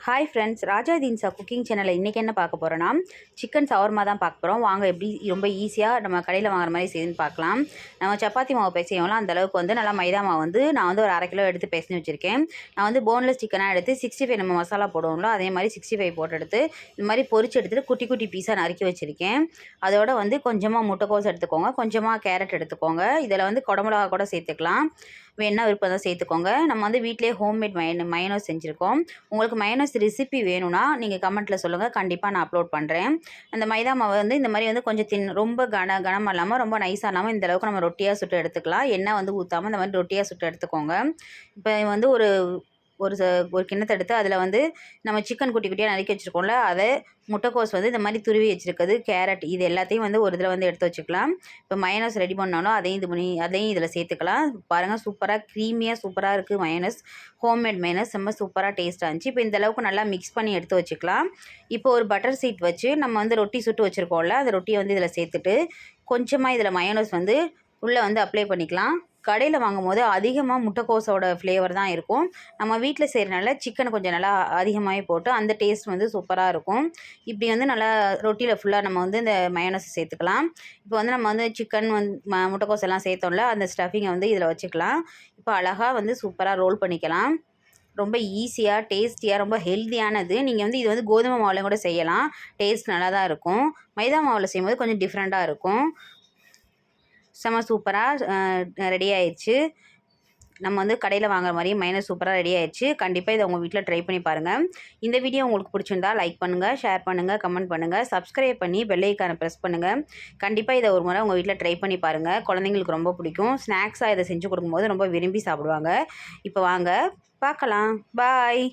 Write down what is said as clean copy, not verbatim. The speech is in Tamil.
ஹாய் ஃப்ரெண்ட்ஸ், ராஜா தீன்ஸா குக்கிங் சேனலில் இன்றைக்கி என்ன பார்க்க போகிறோன்னா சிக்கன் சவர்மா தான் பார்க்க போகிறோம். வாங்க எப்படி ரொம்ப ஈஸியாக நம்ம கடையில் வாங்குற மாதிரி செய்யுதுன்னு பார்க்கலாம். நம்ம சப்பாத்தி மாவு பிசையோம்ல அந்தளவுக்கு நல்லா மைதா மாவு நான் ஒரு 1/2 கிலோ எடுத்து பிசைஞ்சு வச்சுருக்கேன். நான் போன்லெஸ் சிக்கனாக எடுத்து 65 நம்ம மசாலா போடுவோம்ல அதே மாதிரி 65 போட்டு எடுத்து இது மாதிரி பொரிச்சு எடுத்துகிட்டு குட்டி குட்டி பீஸாக நறுக்கி வச்சுருக்கேன். அதோட கொஞ்சமாக முட்டைக்கோஸ் எடுத்துக்கோங்க, கொஞ்சமாக கேரட் எடுத்துக்கோங்க. இதில் குடமிளகா கூட சேர்த்துக்கலாம், வேணா விருப்பம் தான் சேர்த்துக்கோங்க. நம்ம வீட்டிலே ஹோம்மேட் மயனோஸ் செஞ்சுருக்கோம். உங்களுக்கு மயனோஸ் ரெசிபி வேணும்னா நீங்கள் கமெண்ட்டில் சொல்லுங்கள், கண்டிப்பாக நான் அப்லோட் பண்ணுறேன். அந்த மைதா மாவை இந்த மாதிரி கொஞ்சம் ரொம்ப கனமாக இல்லாமல் ரொம்ப நைஸாக இல்லாமல் இந்தளவுக்கு நம்ம ரொட்டியாக சுட்டு எடுத்துக்கலாம். எண்ணெய் ஊற்றாமல் இந்த மாதிரி ரொட்டியாக சுட்டு எடுத்துக்கோங்க. இப்போ ஒரு கிண்ணத்தை எடுத்து அதில் நம்ம சிக்கன் குட்டி குட்டியாக நறுக்கி வச்சுருக்கோம்ல அதை முட்டைக்கோஸ் இந்த மாதிரி துருவி வச்சுருக்குது, கேரட் இது எல்லாத்தையும் ஒரு இதில் எடுத்து வச்சுக்கலாம். இப்போ மயனோஸ் ரெடி பண்ணாலும் அதையும் இதில் சேர்த்துக்கலாம். பாருங்கள், சூப்பராக க்ரீமியாக சூப்பராக இருக்குது மயனோஸ். ஹோம்மேட் மயனோஸ் ரொம்ப சூப்பராக டேஸ்ட்டாக இருந்துச்சு. இப்போ இந்தளவுக்கு நல்லா மிக்ஸ் பண்ணி எடுத்து வச்சுக்கலாம். இப்போ ஒரு பட்டர் சீட் வச்சு நம்ம ரொட்டி சுட்டு வச்சுருக்கோம்ல அந்த ரொட்டியை இதில் சேர்த்துட்டு கொஞ்சமாக இதில் மயனோஸ் உள்ளே அப்ளை பண்ணிக்கலாம். கடையில் வாங்கும் போது அதிகமாக முட்டைக்கோஸோட ஃப்ளேவர் தான் இருக்கும். நம்ம வீட்டில் செய்கிறனால சிக்கனை கொஞ்சம் நல்லா அதிகமாகவே போட்டு அந்த டேஸ்ட் சூப்பராக இருக்கும். இப்படி நல்லா ரொட்டியில் ஃபுல்லாக நம்ம இந்த மயோனஸ் சேர்த்துக்கலாம். இப்போ நம்ம சிக்கன் முட்டைக்கோஸ் எல்லாம் சேர்த்தோம்ல அந்த ஸ்டஃபிங்கை இதில் வச்சுக்கலாம். இப்போ அழகாக சூப்பராக ரோல் பண்ணிக்கலாம். ரொம்ப ஈஸியாக டேஸ்டியாக ரொம்ப ஹெல்த்தியானது. நீங்கள் இது கோதுமை மாவுலையும் கூட செய்யலாம், டேஸ்ட் நல்லா தான் இருக்கும். மைதா மாவில் செய்யும்போது கொஞ்சம் டிஃப்ரெண்ட்டாக இருக்கும். செம்ம சூப்பராக ரெடி ஆயிடுச்சு. நம்ம கடையில் வாங்குற மாதிரி மைனஸ் சூப்பராக ரெடி ஆயிடுச்சு. கண்டிப்பாக இதை உங்கள் வீட்டில் ட்ரை பண்ணி பாருங்கள். இந்த வீடியோ உங்களுக்கு பிடிச்சிருந்தா லைக் பண்ணுங்கள், ஷேர் பண்ணுங்கள், கமெண்ட் பண்ணுங்கள், சப்ஸ்கிரைப் பண்ணி பெல் ஐக்கானை ப்ரெஸ் பண்ணுங்கள். கண்டிப்பாக இதை ஒரு முறை உங்கள் வீட்டில் ட்ரை பண்ணி பாருங்கள். குழந்தைங்களுக்கு ரொம்ப பிடிக்கும். ஸ்நாக்ஸாக இதை செஞ்சு கொடுக்கும்போது ரொம்ப விரும்பி சாப்பிடுவாங்க. இப்போ வாங்க பார்க்கலாம். பாய்.